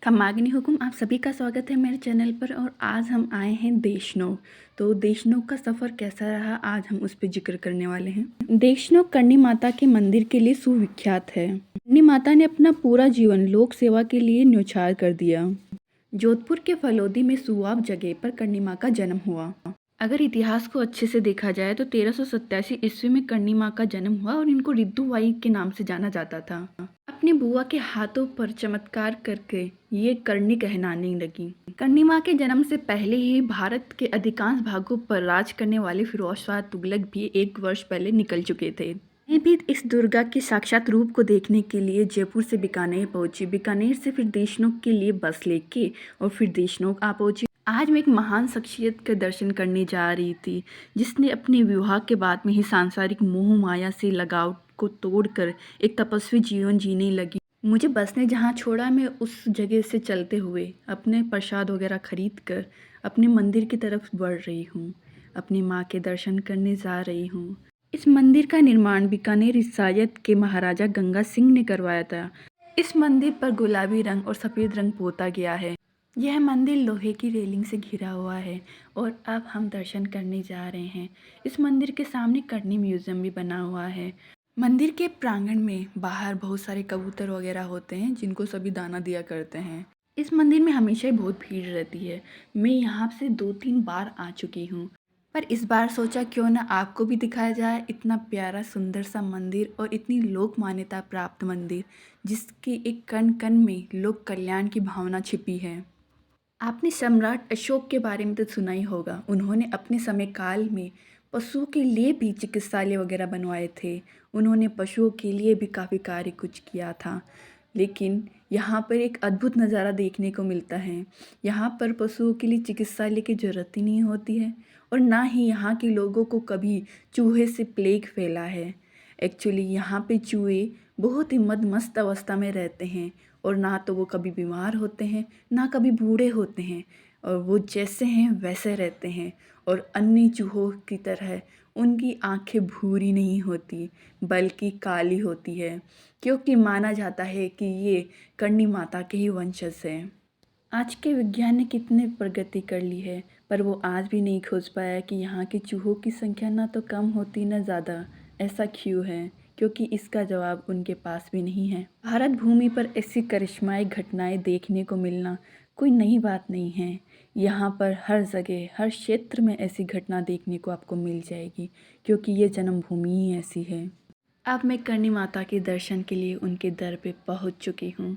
खमागनी हुकुम आप सभी का स्वागत है मेरे चैनल पर। और आज हम आए हैं देशनोक। तो देशनोक का सफ़र कैसा रहा आज हम उस पर जिक्र करने वाले हैं। देशनोक करणी माता के मंदिर के लिए सुविख्यात है। करणी माता ने अपना पूरा जीवन लोक सेवा के लिए न्यौछावर कर दिया। जोधपुर के फलोदी में सुवाब जगह पर करणी माँ का जन्म हुआ। अगर इतिहास को अच्छे से देखा जाए तो 1387 ईस्वी में करणी माँ का जन्म हुआ और इनको रिद्दूबाई के नाम से जाना जाता था। अपनी बुआ के हाथों पर चमत्कार करके ये करणी कहलाने लगी। करणी माँ के जन्म से पहले ही भारत के अधिकांश भागों पर राज करने वाले फिरोज शाह तुगलक भी 1 वर्ष पहले निकल चुके थे। मैं भी इस दुर्गा के साक्षात रूप को देखने के लिए जयपुर से बीकानेर पहुंची। बीकानेर से फिर देशनोक के लिए बस लेके और फिर देशनोक आ पहुंची। आज मैं एक महान शख्सियत के दर्शन करने जा रही थी, जिसने अपने विवाह के बाद में ही सांसारिक मोह माया से लगाव को तोड़कर एक तपस्वी जीवन जीने लगी। मुझे बस ने जहाँ छोड़ा, मैं उस जगह से चलते हुए अपने प्रसाद वगैरह खरीद कर अपने मंदिर की तरफ बढ़ रही हूँ। अपनी माँ के दर्शन करने जा रही हूँ। इस मंदिर का निर्माण बीकानेर रियासत के महाराजा गंगा सिंह ने करवाया था। इस मंदिर पर गुलाबी रंग और सफ़ेद रंग पोता गया है। यह मंदिर लोहे की रेलिंग से घिरा हुआ है और अब हम दर्शन करने जा रहे हैं। इस मंदिर के सामने करणी म्यूजियम भी बना हुआ है। मंदिर के प्रांगण में बाहर बहुत सारे कबूतर वगैरह होते हैं, जिनको सभी दाना दिया करते हैं। इस मंदिर में हमेशा ही बहुत भीड़ रहती है। मैं यहाँ से 2-3 बार आ चुकी हूँ, पर इस बार सोचा क्यों ना आपको भी दिखाया जाए इतना प्यारा सुंदर सा मंदिर और इतनी लोक मान्यता प्राप्त मंदिर, जिसकी एक कण कण में लोक कल्याण की भावना छिपी है। आपने सम्राट अशोक के बारे में तो सुना ही होगा। उन्होंने अपने समय काल में पशुओं के लिए भी चिकित्सालय वगैरह बनवाए थे। उन्होंने पशुओं के लिए भी काफ़ी कार्य कुछ किया था। लेकिन यहाँ पर एक अद्भुत नज़ारा देखने को मिलता है। यहाँ पर पशुओं के लिए चिकित्सालय की ज़रूरत ही नहीं होती है और ना ही यहाँ के लोगों को कभी चूहे से प्लेग फैला है। एक्चुअली यहाँ पे चूहे बहुत ही मदमस्त अवस्था में रहते हैं और ना तो वो कभी बीमार होते हैं, ना कभी बूढ़े होते हैं, और वो जैसे हैं वैसे रहते हैं। और अन्य चूहों की तरह उनकी आंखें भूरी नहीं होती बल्कि काली होती है, क्योंकि माना जाता है कि ये करणी माता के ही वंशज हैं। आज के विज्ञान ने कितने प्रगति कर ली है, पर वो आज भी नहीं खोज पाया कि यहाँ के चूहों की संख्या ना तो कम होती ना ज़्यादा। ऐसा क्यों है? क्योंकि इसका जवाब उनके पास भी नहीं है। भारत भूमि पर ऐसी करिश्माई घटनाएं देखने को मिलना कोई नई बात नहीं है। यहाँ पर हर जगह हर क्षेत्र में ऐसी घटना देखने को आपको मिल जाएगी, क्योंकि ये जन्मभूमि ही ऐसी है। अब मैं करणी माता के दर्शन के लिए उनके दर पे पहुँच चुकी हूँ।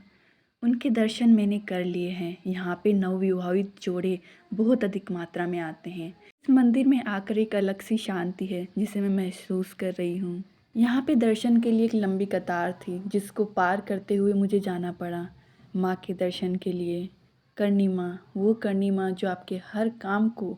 उनके दर्शन मैंने कर लिए हैं। यहाँ पे नवविवाहित जोड़े बहुत अधिक मात्रा में आते हैं। इस मंदिर में आकर एक अलग सी शांति है जिसे मैं महसूस कर रही हूँ। यहाँ पे दर्शन के लिए एक लंबी कतार थी, जिसको पार करते हुए मुझे जाना पड़ा माँ के दर्शन के लिए। करणी माँ, वो करणी माँ जो आपके हर काम को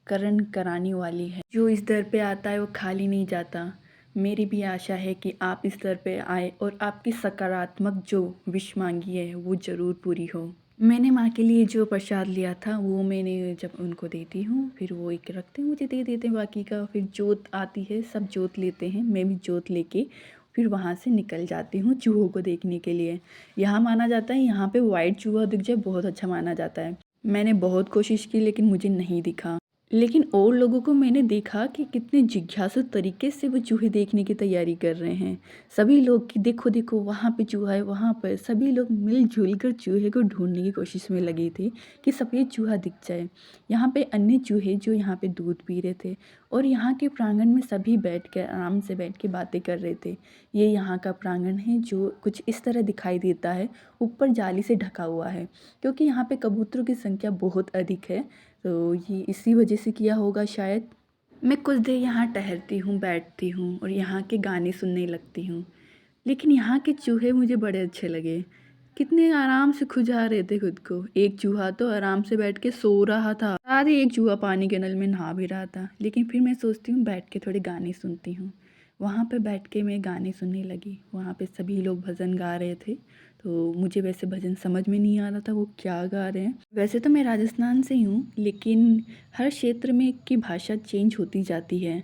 करण कराने वाली है। जो इस दर पे आता है वो खाली नहीं जाता। मेरी भी आशा है कि आप इस दर पे आए और आपकी सकारात्मक जो विश मांगी है वो ज़रूर पूरी हो। मैंने माँ के लिए जो प्रसाद लिया था वो मैंने जब उनको देती हूँ, फिर वो एक रखते हैं, मुझे दे देते हैं बाकी का। फिर जोत आती है, सब जोत लेते हैं, मैं भी जोत लेके फिर वहाँ से निकल जाती हूँ चूहों को देखने के लिए। यहाँ माना जाता है, यहाँ पे वाइट चूहा दिख जाए बहुत अच्छा माना जाता है। मैंने बहुत कोशिश की लेकिन मुझे नहीं दिखा। लेकिन और लोगों को मैंने देखा कि कितने जिज्ञासु तरीके से वो चूहे देखने की तैयारी कर रहे हैं। सभी लोग कि देखो देखो वहाँ पे चूहा है, वहाँ पर सभी लोग मिलजुल कर चूहे को ढूंढने की कोशिश में लगी थी कि सफ़ेद चूहा दिख जाए। यहाँ पे अन्य चूहे जो यहाँ पे दूध पी रहे थे और यहाँ के प्रांगण में सभी बैठ कर आराम से बैठ के बातें कर रहे थे। ये यहाँ का प्रांगण है जो कुछ इस तरह दिखाई देता है, ऊपर जाली से ढका हुआ है, क्योंकि यहाँ पे कबूतरों की संख्या बहुत अधिक है, तो ये इसी वजह से किया होगा शायद। मैं कुछ देर यहाँ टहलती हूँ, बैठती हूँ और यहाँ के गाने सुनने लगती हूँ। लेकिन यहाँ के चूहे मुझे बड़े अच्छे लगे। कितने आराम से खुजा रहे थे खुद को। एक चूहा तो आराम से बैठ के सो रहा था, साथ ही एक चूहा पानी के नल में नहा भी रहा था। लेकिन फिर मैं सोचती हूँ बैठ के थोड़े गाने सुनती हूँ। वहाँ पर बैठ के मैं गाने सुनने लगी। वहाँ पे सभी लोग भजन गा रहे थे, तो मुझे वैसे भजन समझ में नहीं आ रहा था वो क्या गा रहे हैं। वैसे तो मैं राजस्थान से ही हूँ, लेकिन हर क्षेत्र में की भाषा चेंज होती जाती है।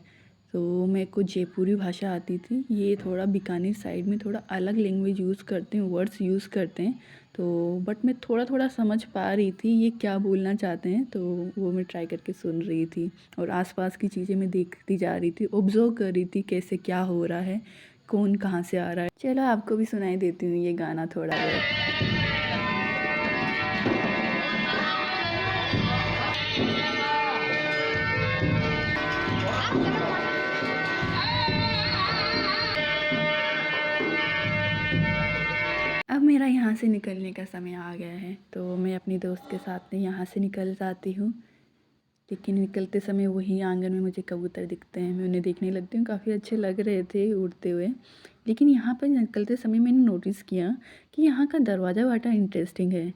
तो मेरे को जयपुरी भाषा आती थी, ये थोड़ा बीकानेर साइड में थोड़ा अलग लैंग्वेज यूज़ करते हैं, वर्ड्स यूज़ करते हैं, तो बट मैं थोड़ा थोड़ा समझ पा रही थी ये क्या बोलना चाहते हैं, तो वो मैं ट्राई करके सुन रही थी और आसपास की चीज़ें मैं देखती जा रही थी, ऑब्जर्व कर रही थी कैसे क्या हो रहा है, कौन कहाँ से आ रहा है। चलो आपको भी सुनाई देती हूँ ये गाना थोड़ा बहुत। अब मेरा यहाँ से निकलने का समय आ गया है, तो मैं अपनी दोस्त के साथ में यहाँ से निकल जाती हूँ। लेकिन निकलते समय वही आंगन में मुझे कबूतर दिखते हैं, मैं उन्हें देखने लगती हूँ, काफ़ी अच्छे लग रहे थे उड़ते हुए। लेकिन यहाँ पर निकलते समय मैंने नोटिस किया कि यहाँ का दरवाज़ा बड़ा इंटरेस्टिंग है,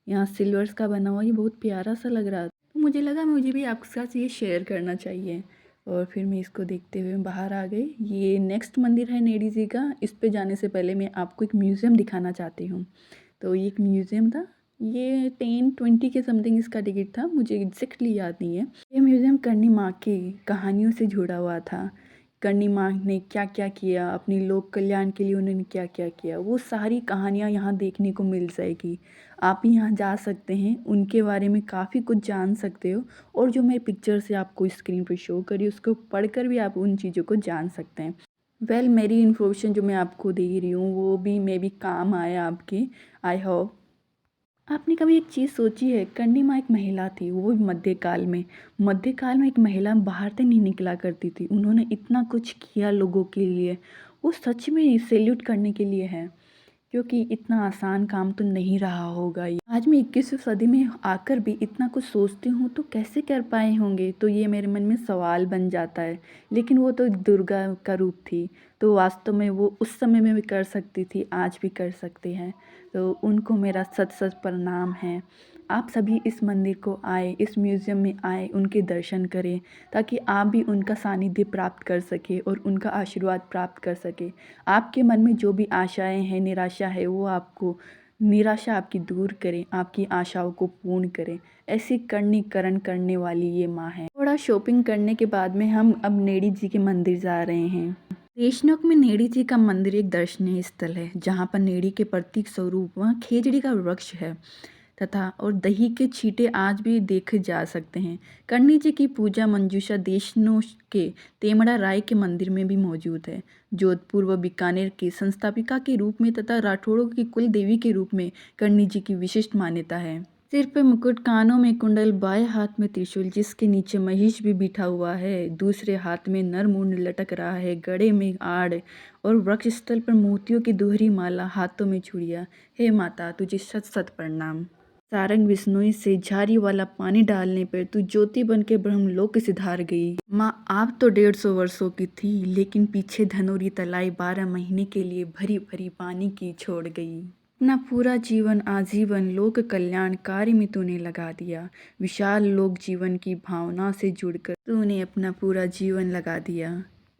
यहाँ सिल्वर्स का बना हुआ, ये बहुत प्यारा सा लग रहा था। तो मुझे लगा मुझे भी आपके साथ ये शेयर करना चाहिए, और फिर मैं इसको देखते हुए बाहर आ गई। ये नेक्स्ट मंदिर है नेडी जी का। इस पे जाने से पहले मैं आपको एक म्यूज़ियम दिखाना चाहती हूँ। तो ये एक म्यूज़ियम था, ये 10-20 के समथिंग इसका टिकट था, मुझे एग्जैक्टली याद नहीं है। ये म्यूज़ियम करनी माँ की कहानियों से जुड़ा हुआ था। करनी माँ ने क्या क्या किया, अपनी लोक कल्याण के लिए उन्होंने क्या क्या किया, वो सारी कहानियाँ यहाँ देखने को मिल जाएगी। आप यहाँ जा सकते हैं, उनके बारे में काफ़ी कुछ जान सकते हो, और जो मैं पिक्चर से आपको स्क्रीन पर शो करी उसको पढ़कर भी आप उन चीज़ों को जान सकते हैं। मेरी इन्फॉर्मेशन जो मैं आपको दे रही हूँ वो भी मे बी काम आए आपके, आई होप। आपने कभी एक चीज़ सोची है, कर्णी माँ एक महिला थी, वो भी मध्यकाल में एक महिला बाहर से नहीं निकला करती थी, उन्होंने इतना कुछ किया लोगों के लिए, वो सच में सैल्यूट करने के लिए है, क्योंकि इतना आसान काम तो नहीं रहा होगा ये। आज मैं 21वीं सदी में आकर भी इतना कुछ सोचती हूँ तो कैसे कर पाए होंगे, तो ये मेरे मन में सवाल बन जाता है। लेकिन वो तो दुर्गा का रूप थी, तो वास्तव में वो उस समय में भी कर सकती थी, आज भी कर सकती हैं, तो उनको मेरा सच सच प्रणाम है। आप सभी इस मंदिर को आए, इस म्यूज़ियम में आए, उनके दर्शन करें, ताकि आप भी उनका सानिध्य प्राप्त कर सके और उनका आशीर्वाद प्राप्त कर सके। आपके मन में जो भी आशाएं हैं, निराशा है, वो आपको निराशा आपकी दूर करें, आपकी आशाओं को पूर्ण करें। ऐसी करण करने वाली ये माँ है। थोड़ा शॉपिंग करने के बाद में हम अब नेडी जी के मंदिर जा रहे हैं। देशनोक में नेडी जी का मंदिर एक दर्शनीय स्थल है, जहाँ पर नेडी के प्रतीक स्वरूप वहाँ खेजड़ी का वृक्ष है तथा और दही के छींटे आज भी देखे जा सकते हैं। कर्णी जी की पूजा मंजूषा देशनोक के तेमड़ा राय के मंदिर में भी मौजूद है। जोधपुर व बीकानेर की संस्थापिका के रूप में तथा राठौड़ों की कुल देवी के रूप में कर्णी जी की विशिष्ट मान्यता है। सिर पे मुकुट, कानों में कुंडल, बाएं हाथ में त्रिशूल जिसके नीचे महिष भी बिठा हुआ है, दूसरे हाथ में नरमुंड लटक रहा है, गले में आड़ और वृक्ष स्थल पर मोतियों की दोहरी माला, हाथों में चूड़ियाँ। हे माता, तुझे शत शत प्रणाम। सारंग बिश्नोई से झारी वाला पानी डालने पर तू ज्योति बन के ब्रह्मलोक सिधार गई। माँ आप तो 150 वर्षों की थी, लेकिन पीछे धनोरी तलाई 12 महीने के लिए भरी भरी पानी की छोड़ गई। अपना पूरा जीवन आजीवन लोक कल्याण कार्य में तूने लगा दिया। विशाल लोक जीवन की भावना से जुड़कर तूने अपना पूरा जीवन लगा दिया।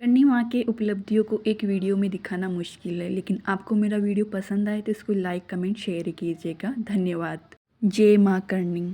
कर्णी माँ के उपलब्धियों को एक वीडियो में दिखाना मुश्किल है, लेकिन आपको मेरा वीडियो पसंद आए तो इसको लाइक, कमेंट, शेयर कीजिएगा। धन्यवाद। जय माँ कर्णी।